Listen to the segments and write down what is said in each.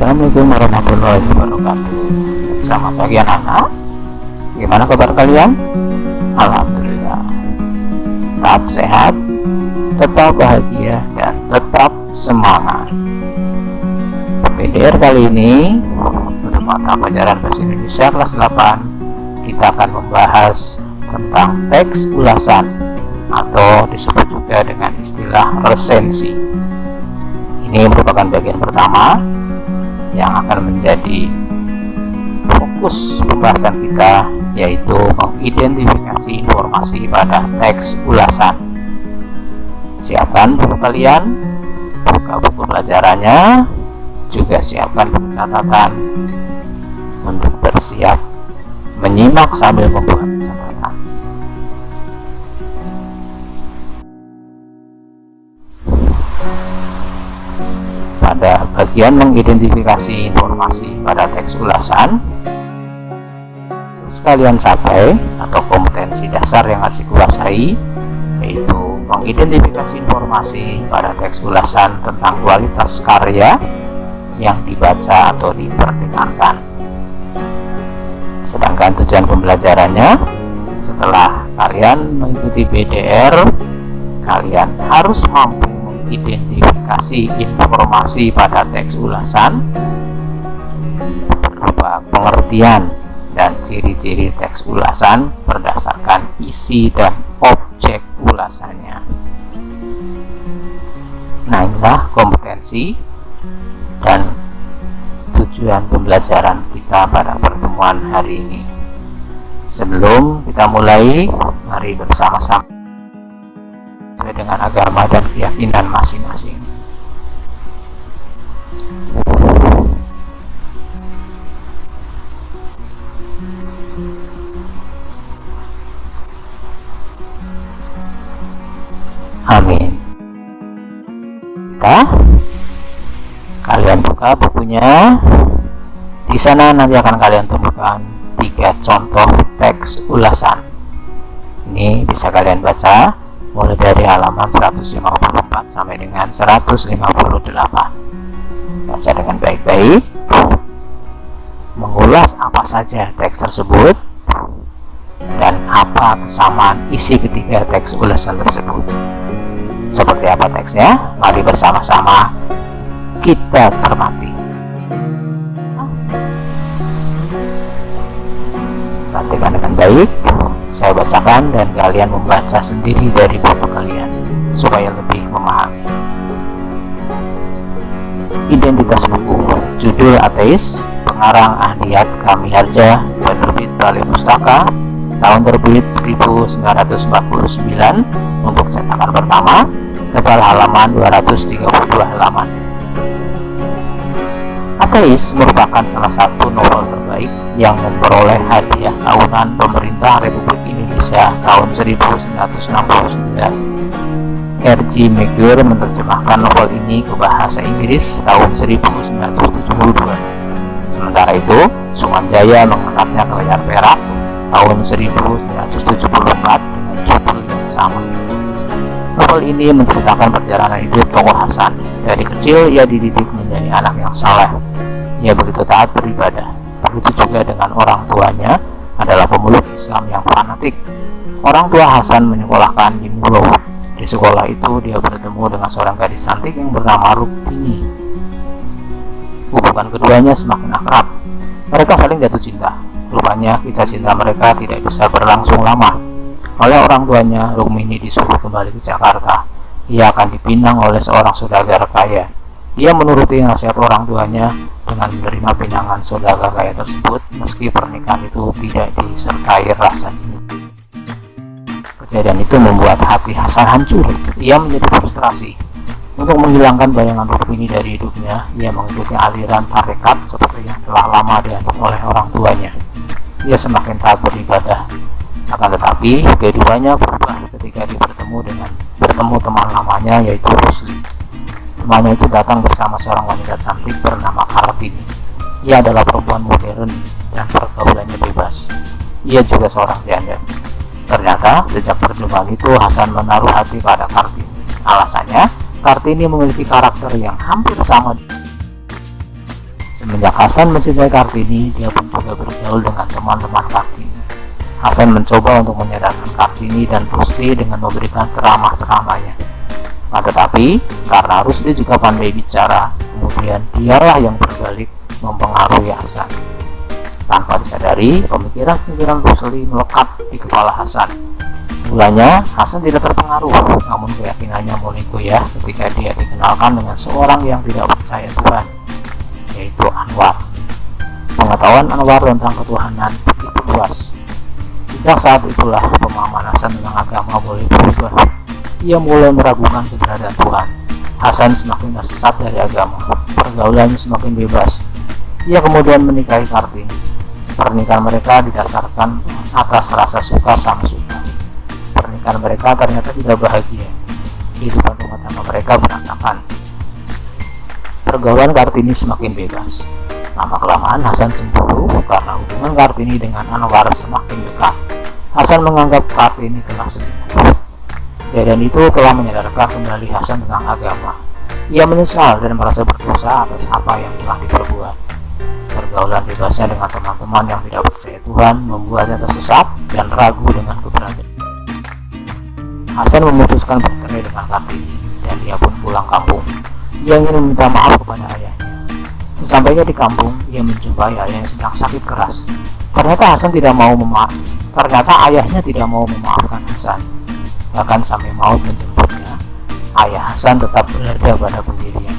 Assalamualaikum warahmatullahi wabarakatuh. Selamat pagi anak-anak. Gimana kabar kalian? Alhamdulillah. Tetap sehat, tetap bahagia, dan tetap semangat. PDR kali ini untuk mata pelajaran bahasa Indonesia kelas 8 kita akan membahas tentang teks ulasan atau disebut juga dengan istilah resensi. Ini merupakan bagian pertama yang akan menjadi fokus pembahasan kita, yaitu mengidentifikasi informasi pada teks ulasan. Siapkan buku kalian, buka buku pelajarannya, juga siapkan buku catatan untuk bersiap menyimak sambil membuat catatan. Pada bagian mengidentifikasi informasi pada teks ulasan, sekalian capai atau kompetensi dasar yang harus dikuasai, yaitu mengidentifikasi informasi pada teks ulasan tentang kualitas karya yang dibaca atau diperdengarkan. Sedangkan tujuan pembelajarannya, setelah kalian mengikuti PDR, kalian harus mampu mengidentifikasi informasi pada teks ulasan berupa pengertian dan ciri-ciri teks ulasan berdasarkan isi dan objek ulasannya. Nah, inilah kompetensi dan tujuan pembelajaran kita pada pertemuan hari ini. Sebelum kita mulai, mari bersama-sama sesuai dengan agama dan keyakinan masing-masing. Amin. Kalian buka bukunya. Di sana nanti akan kalian temukan 3 contoh teks ulasan. Ini bisa kalian baca mulai dari halaman 154 sampai dengan 158. Baca dengan baik-baik, mengulas apa saja teks tersebut dan apa kesamaan isi ketiga teks ulasan tersebut. Seperti apa teksnya? Mari bersama-sama kita cermati. Perhatikan dengan baik, saya bacakan dan kalian membaca sendiri dari buku kalian supaya lebih memahami. Identitas buku, judul Ateis, pengarang Ahdiat Kamiharja, penerbit Balai Pustaka, tahun terbit 1949, untuk cetakan pertama, tebal halaman 232 halaman. Ateis merupakan salah satu novel terbaik yang memperoleh hadiah tahunan pemerintah Republik Indonesia tahun 1969. R.G. Maguire menerjemahkan novel ini ke bahasa Inggris tahun 1972. Sementara itu, Sumanjaya mengangkatnya ke layar perak tahun 1974 dengan judul yang sama. Novel ini menceritakan perjalanan hidup tokoh Hasan. Dari kecil ia dididik menjadi anak yang saleh. Ia begitu taat beribadah. Begitu juga dengan orang tuanya adalah pemeluk Islam yang fanatik. Orang tua Hasan menyekolahkan di Mulo. Di sekolah itu dia bertemu dengan seorang gadis cantik yang bernama Rukmini. Hubungan keduanya semakin akrab. Mereka saling jatuh cinta. Rupanya kisah cinta mereka tidak bisa berlangsung lama. Oleh orang tuanya, Rukmini disuruh kembali ke Jakarta. Ia akan dipinang oleh seorang saudagar kaya. Ia menuruti nasihat orang tuanya dengan menerima pinangan saudagar kaya tersebut, meski pernikahan itu tidak disertai rasa cinta. Kejadian itu membuat hati Hasan hancur. Ia menjadi frustrasi. Untuk menghilangkan bayangan Rukmini dari hidupnya, ia mengikuti aliran tarekat seperti yang telah lama dianut oleh orang tuanya. Ia semakin taat beribadah. Akan tetapi, kehidupannya berubah ketika dia bertemu teman lamanya, yaitu Rusli. Temannya itu datang bersama seorang wanita cantik bernama Kartini. Ia adalah perempuan modern dan pergaulannya bebas. Ia juga seorang janda. Ternyata, sejak perjumpaan itu Hasan menaruh hati pada Kartini. Alasannya, Kartini memiliki karakter yang hampir sama Semenjak Hasan mencintai Kartini, dia pun juga bergaul dengan teman-teman Kartini. Hasan mencoba untuk menyadarkan Kartini dan Rusdi dengan memberikan ceramah-ceramahnya. Tetapi karena Rusdi juga pandai bicara, kemudian dialah yang berbalik mempengaruhi Hasan. Tanpa disadari, pemikiran-pemikiran Rusli melekat di kepala Hasan. Mulanya Hasan tidak terpengaruh, namun keyakinannya mulai goyah ketika dia dikenalkan dengan seorang yang tidak percaya Tuhan, yaitu Anwar. Pengetahuan Anwar tentang ketuhanan begitu luas. Sejak saat itulah pemahaman Hasan tentang agama mulai berubah. Ia mulai meragukan keberadaan Tuhan. Hasan semakin tersesat dari agama, pergaulannya semakin bebas. Ia kemudian menikahi Kartini. Pernikahan mereka didasarkan atas rasa suka sama suka. Pernikahan mereka ternyata tidak bahagia. Kehidupan rumah tangga mereka berantakan. Pergaulan Kartini semakin bebas. Lama-kelamaan Hasan cemburu karena hubungan Kartini dengan Anwar semakin dekat. Hasan menganggap Kartini telah selingkuh. Kejadian itu telah menyadarkan kembali Hasan tentang agama. Ia menyesal dan merasa berdosa atas apa yang telah diperbuat. Pergaulan bebasnya dengan teman-teman yang tidak percaya Tuhan membuatnya tersesat dan ragu dengan keberadaan. Hasan memutuskan bercerai dengan Kartini dan dia pun pulang kampung. Ia ingin meminta maaf kepada ayahnya. Sesampainya di kampung, ia menjumpai ayahnya yang sedang sakit keras. Ternyata ayahnya tidak mau memaafkan Hasan. Bahkan sampai maut menjemputnya, ayah Hasan tetap berada pada pendirian.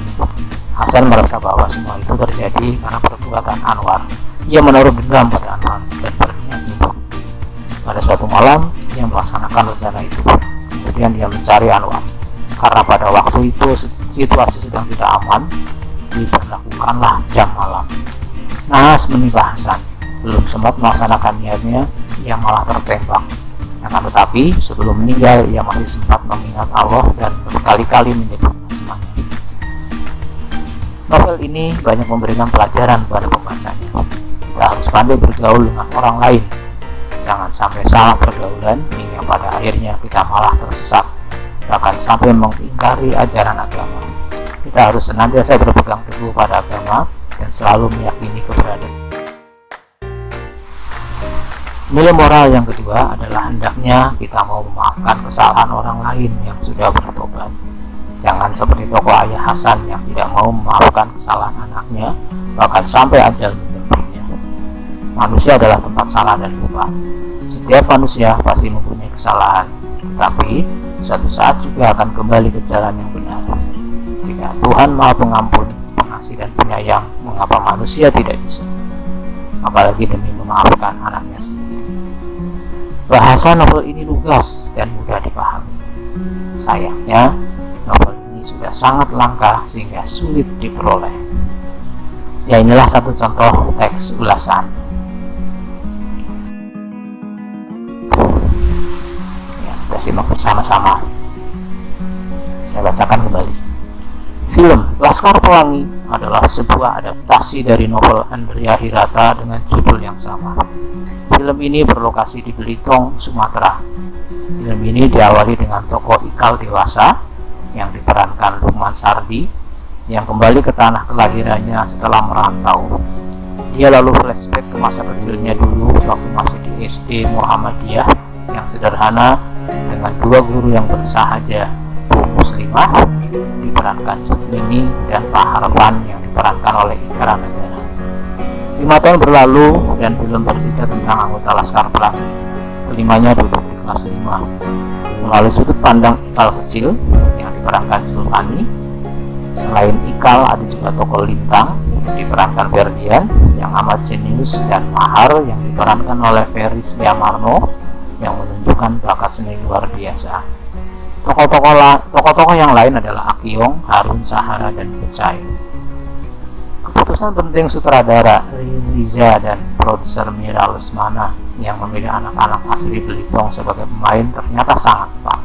Hasan merasa bahwa semua itu terjadi karena perbuatan Anwar. Ia menaruh dendam pada Anwar dan berniat membunuh. Pada suatu malam, ia melaksanakan rencana itu. Kemudian dia mencari Anwar. Karena pada waktu itu situasi sedang tidak aman, diberlakukanlah jam malam. Nahas menimpa Hasan. Belum sempat melaksanakan niatnya, ia malah tertembak. Akan tetapi sebelum meninggal, ia masih sempat mengingat Allah dan berkali-kali menyebut namanya. Novel ini banyak memberikan pelajaran kepada pembacanya. Kita harus pandai bergaul dengan orang lain. Jangan sampai salah pergaulan hingga pada akhirnya kita malah tersesat, bahkan sampai mengingkari ajaran agama. Kita harus senantiasa berpegang teguh pada agama dan selalu meyakini keberadaan. Nilai moral yang kedua adalah hendaknya kita mau memaafkan kesalahan orang lain yang sudah bertobat. Jangan seperti tokoh ayah Hasan yang tidak mau memaafkan kesalahan anaknya, bahkan sampai ajal menjemputnya. Manusia adalah tempat salah dan lupa. Setiap manusia pasti mempunyai kesalahan, tetapi suatu saat juga akan kembali ke jalan yang benar. Jika Tuhan Maha Pengampun, Pengasih dan Penyayang, mengapa manusia tidak bisa? Apalagi demi memaafkan anaknya sendiri. Bahasa novel ini lugas dan mudah dipahami. Sayangnya, novel ini sudah sangat langka sehingga sulit diperoleh. Ya, inilah satu contoh teks ulasan. Ya, kita simak bersama-sama. Saya bacakan kembali. Film Laskar Pelangi adalah sebuah adaptasi dari novel Andrea Hirata dengan judul yang sama. Film ini berlokasi di Belitung, Sumatera. Film ini diawali dengan tokoh Ikal dewasa yang diperankan Lukman Sardi yang kembali ke tanah kelahirannya setelah merantau. Dia lalu flashback ke masa kecilnya dulu waktu masih di SD Muhammadiyah yang sederhana dengan dua guru yang bersahaja, Bu Muslimah diperankan Jutmini dan Pak Harpan yang diperankan oleh Ikra Negara. 5 tahun berlalu dan film bercerita tentang anggota Laskar Pelangi. Kelimanya duduk di kelas 5. Melalui sudut pandang Ikal kecil yang diperankan Zulfani. Selain Ikal ada juga tokoh Lintang diperankan Ferdian yang amat jenius dan Mahar yang diperankan oleh Ferry Setiamarno yang menunjukkan bakat seni luar biasa. Tokoh-tokoh yang lain adalah Akyong, Harun Sahara dan Kucai. Keputusan penting sutradara Riza dan produser Mira Lesmana yang memilih anak-anak asli Belitung sebagai pemain ternyata sangat tepat.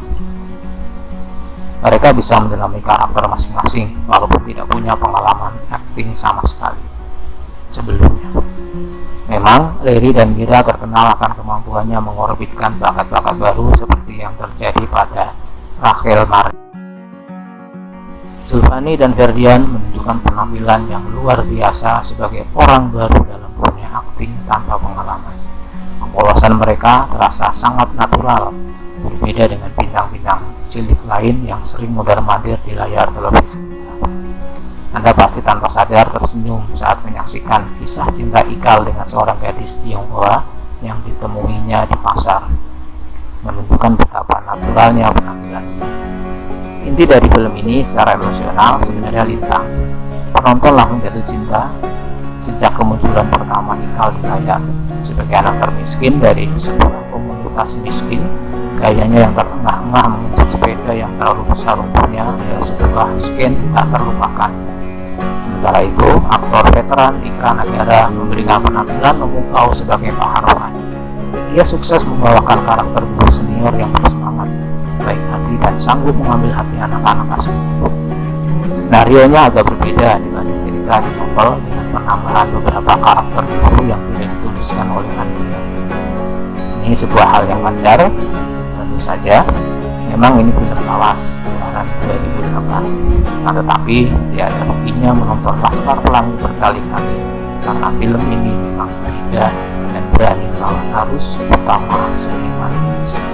Mereka bisa mendalami karakter masing-masing walaupun tidak punya pengalaman akting sama sekali sebelumnya. Memang Riri dan Mira terkenal akan kemampuannya mengorbitkan bakat-bakat baru seperti yang terjadi pada Rachel Martin. Zulfani dan Ferdian menunjukkan penampilan yang luar biasa sebagai orang baru dalam dunia akting tanpa pengalaman. Kepolosan mereka terasa sangat natural, berbeda dengan bintang-bintang cilik lain yang sering mondar-mandir di layar televisi. Anda pasti tanpa sadar tersenyum saat menyaksikan kisah cinta Ikal dengan seorang gadis Tionghoa yang ditemuinya di pasar, menunjukkan betapa naturalnya penampilan. Inti dari film ini secara emosional sebenarnya lintang. Penonton langsung jatuh cinta sejak kemunculan pertama Ikal di layar. Sebagai anak termiskin dari sebuah komunitas miskin, gayanya yang terengah-engah menginjak sepeda yang terlalu besar umurnya adalah sebuah sken tak terlupakan. Sementara itu, aktor veteran Ikra Negara memberikan penampilan memukau sebagai Pak Harwan. Ia sukses membawakan karakter guru senior yang bersemangat, baik hati dan sanggup mengambil hati anak-anak asuh. Skenarionya agak berbeda dibanding cerita di novel dengan penambahan beberapa karakter guru yang tidak dituliskan oleh Andi. Ini sebuah hal yang wajar, tentu saja. Memang ini film lawas, keluaran 2008. Tetapi tidak ada ruginya menonton Laskar Pelangi berkali-kali, karena film ini memang beda dan berani melawan arus utama seniman Indonesia.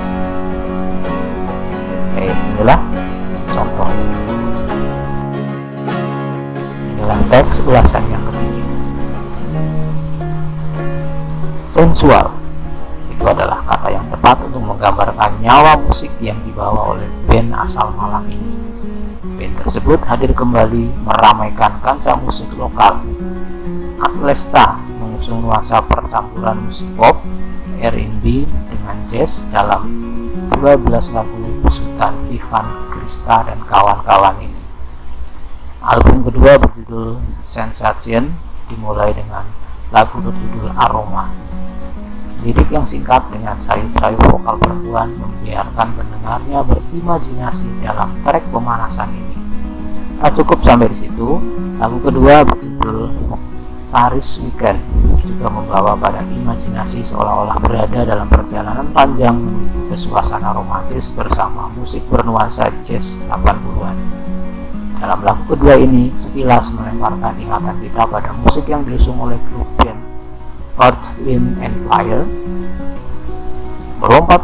Inilah contohnya. Inilah teks ulasan yang ketiga. Sensual itu adalah kata yang tepat untuk menggambarkan nyawa musik yang dibawa oleh band asal Malang ini. Band tersebut hadir kembali meramaikan kancah musik lokal. Atlesta mengusung nuansa percampuran musik pop, R&B dengan jazz dalam 12 lagu Sultan Ivan Krista dan kawan-kawan ini. Album kedua berjudul Sensation dimulai dengan lagu berjudul Aroma. Lirik yang singkat dengan sayup-sayup vokal perempuan membiarkan pendengarnya berimajinasi dalam track pemanasan ini. Tak cukup sampai di situ, lagu kedua berjudul Paris Weekend juga membawa pada imajinasi seolah-olah berada dalam perjalanan panjang menuju ke suasana romantis bersama musik bernuansa jazz 80-an. Dalam lagu kedua ini sekilas melemparkan ingatan kita pada musik yang diusung oleh grup band Earth, Wind and Fire. Melompat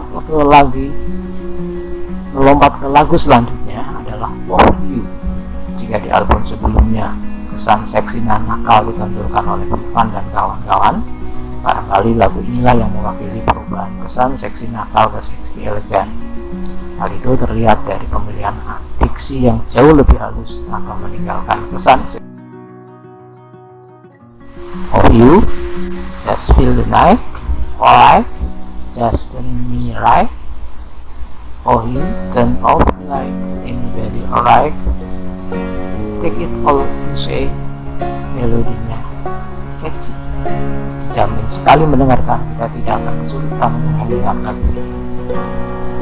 ke lagu selanjutnya adalah Oh You. Jika di album sebelumnya kesan seksi dan nakal ditonjolkan oleh Ivan dan kawan-kawan, barangkali lagu inilah yang mewakili perubahan kesan seksi nakal ke seksi elegan. Hal itu terlihat dari pemilihan diksi yang jauh lebih halus tanpa meninggalkan kesan seksi. Oh You, Just Feel the Night, Alright, Just Turn Me Right, Oh You, Turn Off Like Anybody Alright, Take It All to Say, melodinya catchy. Jamin sekali mendengarkan, kita tidak akan kesulitan mengingat lagu ini.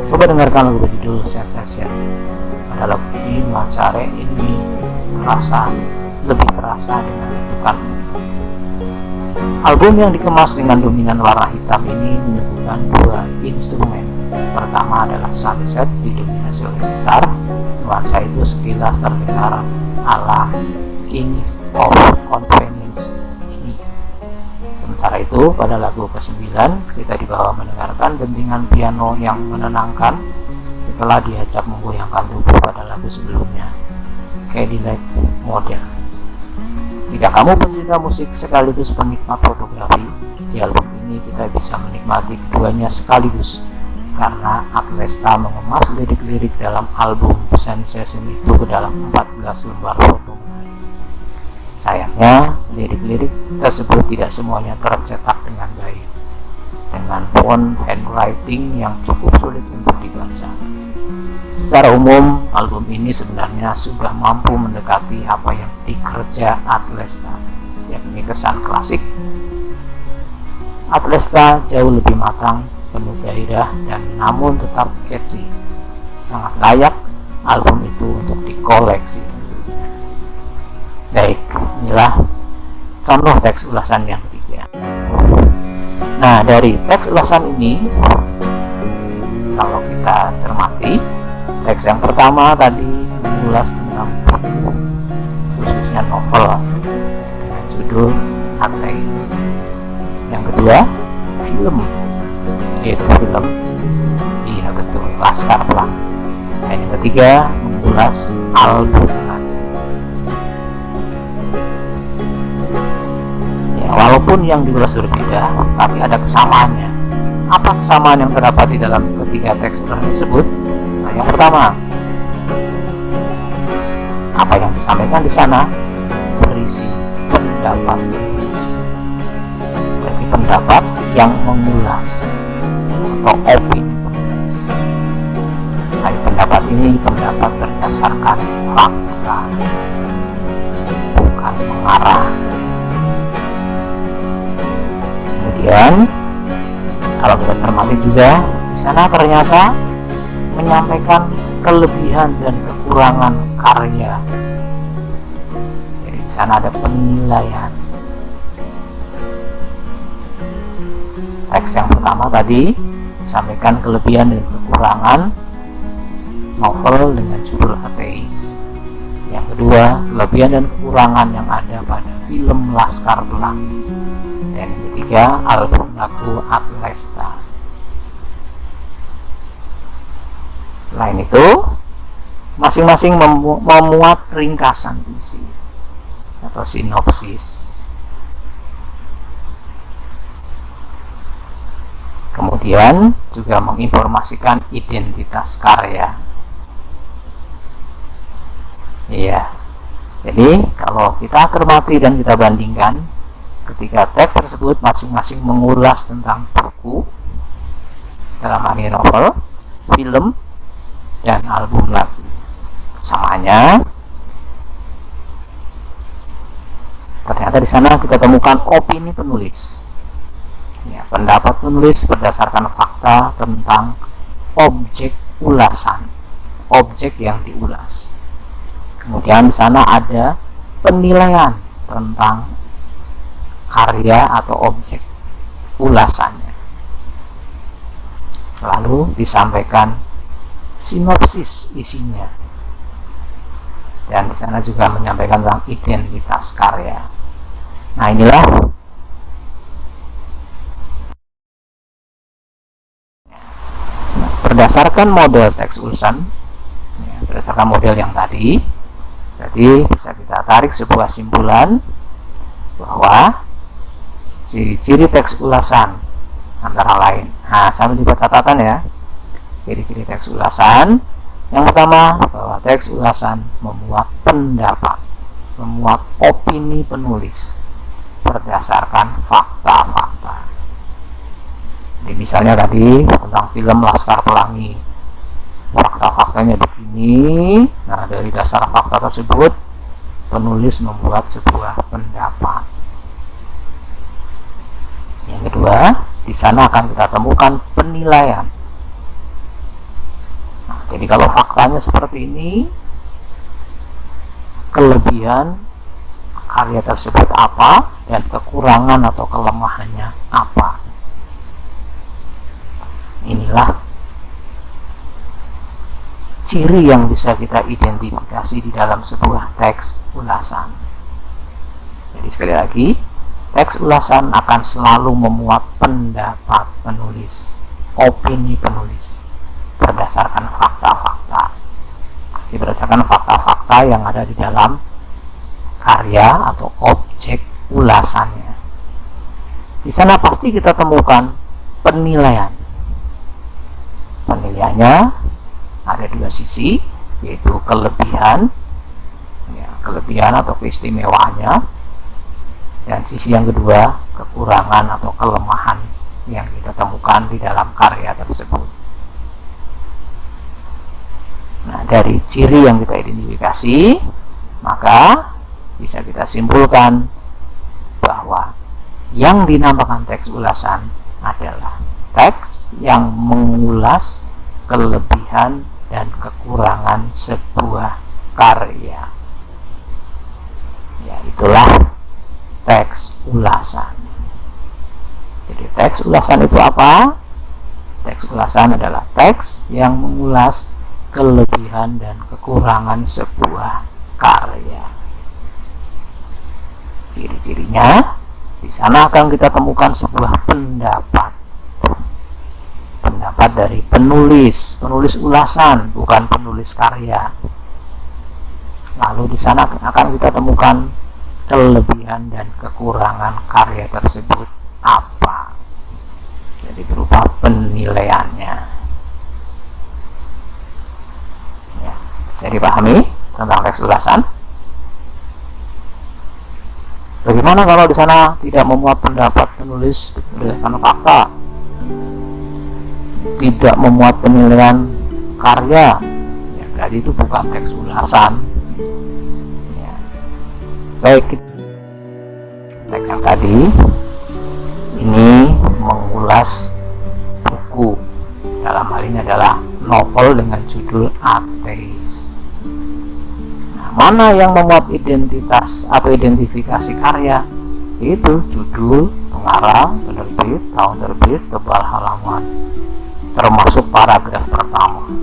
Coba dengarkan lagu berjudul Sensation. Pada lagu ini nuansa ini lebih terasa dengan bentukan. Album yang dikemas dengan dominan warna hitam ini menyuguhkan dua instrumen. Pertama adalah sunset didominasi oleh gitar. Nuansa itu sekilas terdengar ala King of Convenience ini. Sementara itu pada lagu ke-9 kita dibawa mendengarkan dentingan piano yang menenangkan setelah diajak menggoyangkan tubuh pada lagu sebelumnya, Cadillac Model. Jika kamu pencinta musik sekaligus penikmat fotografi, di album ini kita bisa menikmati keduanya sekaligus, karena Atlesta mengemas lirik-lirik dalam album Sensation itu ke dalam 14 lembar foto. Sayangnya, lirik-lirik tersebut tidak semuanya tercetak dengan baik, dengan font handwriting yang cukup sulit untuk dibaca. Secara umum, album ini sebenarnya sudah mampu mendekati apa yang dikerja Atlesta, yakni kesan klasik. Atlesta jauh lebih matang, penuh gairah, dan namun tetap catchy. Sangat layak album itu untuk dikoleksi. Baik, inilah contoh teks ulasan yang ketiga. Nah, dari teks ulasan ini, kalau kita cermati, teks yang pertama tadi mengulas tentang buku, khususnya novel dengan judul ateis. Yang kedua, film, yaitu film, iya betul, Laskar Pelangi. Dan yang ketiga, mengulas album. Ya, walaupun yang diulas berbeda, tapi ada kesamaannya. Apa kesamaan yang terdapat di dalam ketiga teks tersebut? Nah, yang pertama, apa yang disampaikan di sana berisi pendapat penulis. Berarti pendapat yang mengulas atau opini penulis. Nah, pendapat ini pendapat berdasarkan fakta, bukan mengarah. Kemudian kalau kita cermati juga, di sana ternyata menyampaikan kelebihan dan kekurangan karya. Jadi di sana ada penilaian. Teks yang pertama tadi disampaikan kelebihan dan kekurangan novel dengan judul ateis. Yang kedua, kelebihan dan kekurangan yang ada pada film Laskar Pelangi. Dan yang ketiga, album lagu Atlesta. Selain itu, masing-masing memuat ringkasan isi atau sinopsis. Kemudian juga menginformasikan identitas karya. Iya. Jadi kalau kita cermati dan kita bandingkan, ketika teks tersebut masing-masing mengulas tentang buku, dalam hal ini novel, film, dan album lagu. Kesamaannya, ternyata di sana kita temukan opini penulis. Ya, pendapat penulis berdasarkan fakta tentang objek ulasan, objek yang diulas. Kemudian di sana ada penilaian tentang karya atau objek ulasannya. Lalu disampaikan sinopsis isinya. Dan di sana juga menyampaikan tentang identitas karya. Nah, inilah berdasarkan model teks ulasan, ya, berdasarkan model yang tadi, jadi bisa kita tarik sebuah simpulan bahwa ciri-ciri teks ulasan antara lain. Nah, sambil dibuat catatan ya. Ciri-ciri teks ulasan. Yang pertama, bahwa teks ulasan memuat pendapat, memuat opini penulis berdasarkan fakta-fakta. Jadi misalnya tadi tentang film Laskar Pelangi, fakta-faktanya begini. Nah, dari dasar fakta tersebut penulis membuat sebuah pendapat. Yang kedua, di sana akan kita temukan penilaian. Nah, jadi kalau faktanya seperti ini, kelebihan karya tersebut apa dan kekurangan atau kelemahannya apa. Inilah ciri yang bisa kita identifikasi di dalam sebuah teks ulasan. Jadi sekali lagi, teks ulasan akan selalu memuat pendapat penulis, opini penulis berdasarkan fakta-fakta. Jadi berdasarkan fakta-fakta yang ada di dalam karya atau objek ulasannya. Di sana pasti kita temukan penilaian. Penilaiannya ada dua sisi, yaitu kelebihan, ya, kelebihan atau keistimewaannya, dan sisi yang kedua, kekurangan atau kelemahan yang kita temukan di dalam karya tersebut. Nah, dari ciri yang kita identifikasi, maka bisa kita simpulkan bahwa yang dinamakan teks ulasan adalah teks yang mengulas kelebihan dan kekurangan sebuah karya. Ya, itulah teks ulasan. Jadi teks ulasan itu apa? Teks ulasan adalah teks yang mengulas kelebihan dan kekurangan sebuah karya. Ciri-cirinya, di sana akan kita temukan sebuah pendapat dari penulis ulasan, bukan penulis karya. Lalu di sana akan kita temukan kelebihan dan kekurangan karya tersebut apa. Jadi berupa penilaiannya. Ya, bisa dipahami tentang teks ulasan? Bagaimana kalau di sana tidak memuat pendapat penulis berdasarkan fakta, tidak memuat penilaian karya? Ya, berarti itu bukan teks ulasan. Ya. Baik, teks yang tadi ini mengulas buku, dalam hal ini adalah novel dengan judul Ateis. Mana yang memuat identitas atau identifikasi karya? Itu judul, pengarang, penerbit, tahun terbit, tebal halaman, termasuk paragraf pertama.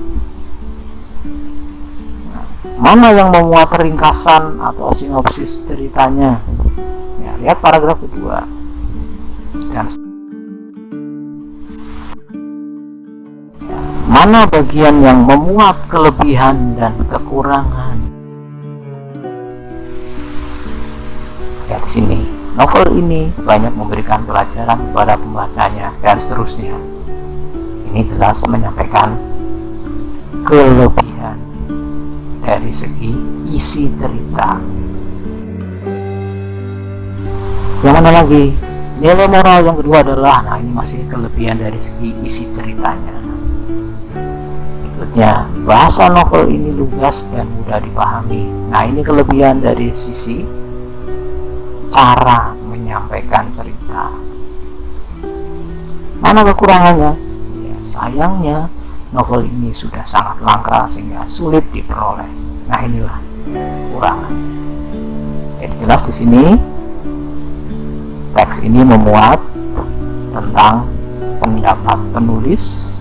Mana yang memuat ringkasan atau sinopsis ceritanya? Ya, lihat paragraf kedua. Dan mana bagian yang memuat kelebihan dan kekurangan? Ya, di sini novel ini banyak memberikan pelajaran kepada pembacanya dan seterusnya. Ini jelas menyampaikan kelebihan dari segi isi cerita. Yang mana lagi? Nilai moral yang kedua adalah, nah ini masih kelebihan dari segi isi ceritanya. Berikutnya, bahasa novel ini lugas dan mudah dipahami. Nah ini kelebihan dari sisi cara menyampaikan cerita. Mana kekurangannya? Ya, sayangnya novel ini sudah sangat langka sehingga sulit diperoleh. Nah inilah kekurangan. Jadi jelas di sini teks ini memuat tentang pendapat penulis,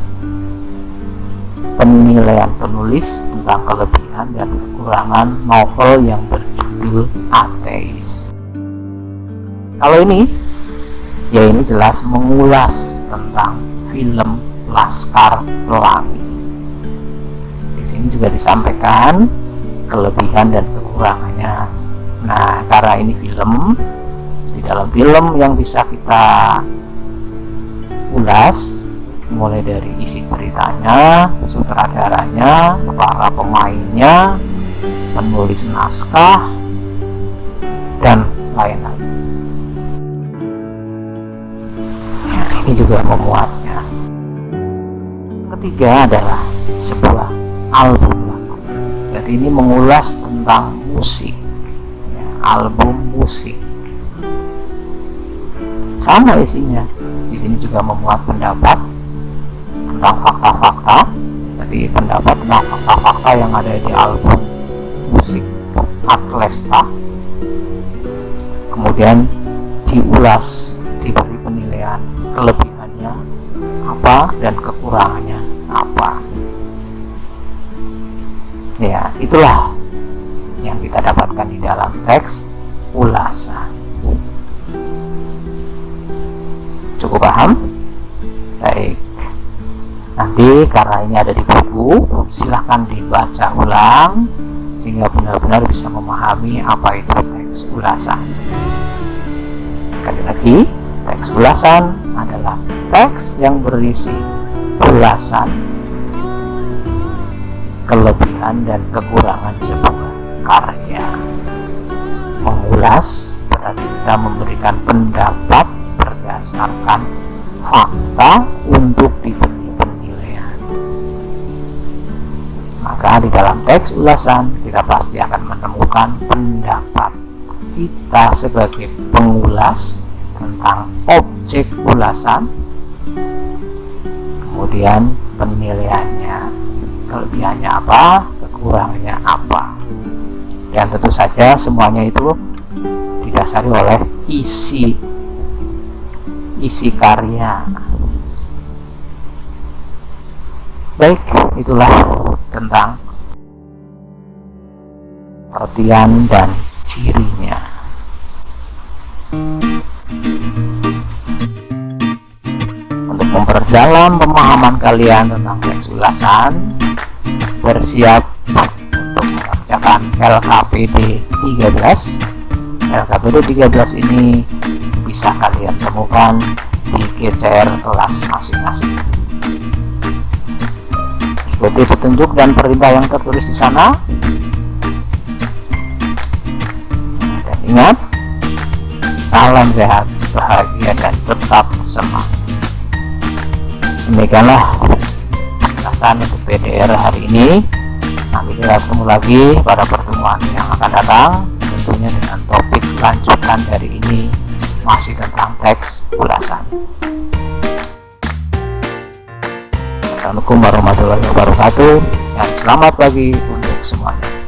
penilaian penulis tentang kelebihan dan kekurangan novel yang berjudul Ateis. Kalau ini, ya ini jelas mengulas tentang film Laskar Pelangi. Di sini juga disampaikan kelebihan dan kekurangannya. Nah, karena ini film, di dalam film yang bisa kita ulas, mulai dari isi ceritanya, sutradaranya, para pemainnya, penulis naskah, dan lain-lain. Ini juga memuatnya. Ketiga adalah sebuah album lagu. Jadi ini mengulas tentang musik, ya, album musik. Sama isinya. Di sini juga memuat pendapat tentang fakta-fakta. Jadi pendapat tentang fakta-fakta yang ada di album musik Atlesta. Kemudian diulas, diberi penilaian kelebihannya apa dan kekurangannya apa. Ya, itulah yang kita dapatkan di dalam teks ulasan. Cukup paham? Baik. Nanti karena ini ada di buku, silahkan dibaca ulang sehingga benar-benar bisa memahami apa itu teks ulasan. Sekali lagi, teks ulasan adalah teks yang berisi ulasan kelebihan dan kekurangan sebuah karya. Mengulas berarti kita memberikan pendapat berdasarkan fakta untuk diberi penilaian. Maka di dalam teks ulasan kita pasti akan menemukan pendapat kita sebagai pengulas tentang objek ulasan, kemudian penilaiannya, kelebihannya apa, kekurangannya apa, dan tentu saja semuanya itu didasari oleh isi karya. Baik, itulah tentang pengertian dan cirinya. Untuk memperdalam pemahaman kalian tentang teks ulasan, bersiap untuk mengerjakan LKPD 13. LKPD 13 ini bisa kalian temukan di GCR kelas masing-masing. Ikuti petunjuk dan perintah yang tertulis di sana. Dan ingat, salam sehat, bahagia, dan tetap semangat. Demikianlah ulasan untuk PDR hari ini. Nanti kita ketemu lagi pada pertemuan yang akan datang, tentunya dengan topik lanjutan dari ini, masih tentang teks ulasan. Assalamualaikum warahmatullahi wabarakatuh, dan selamat pagi untuk semuanya.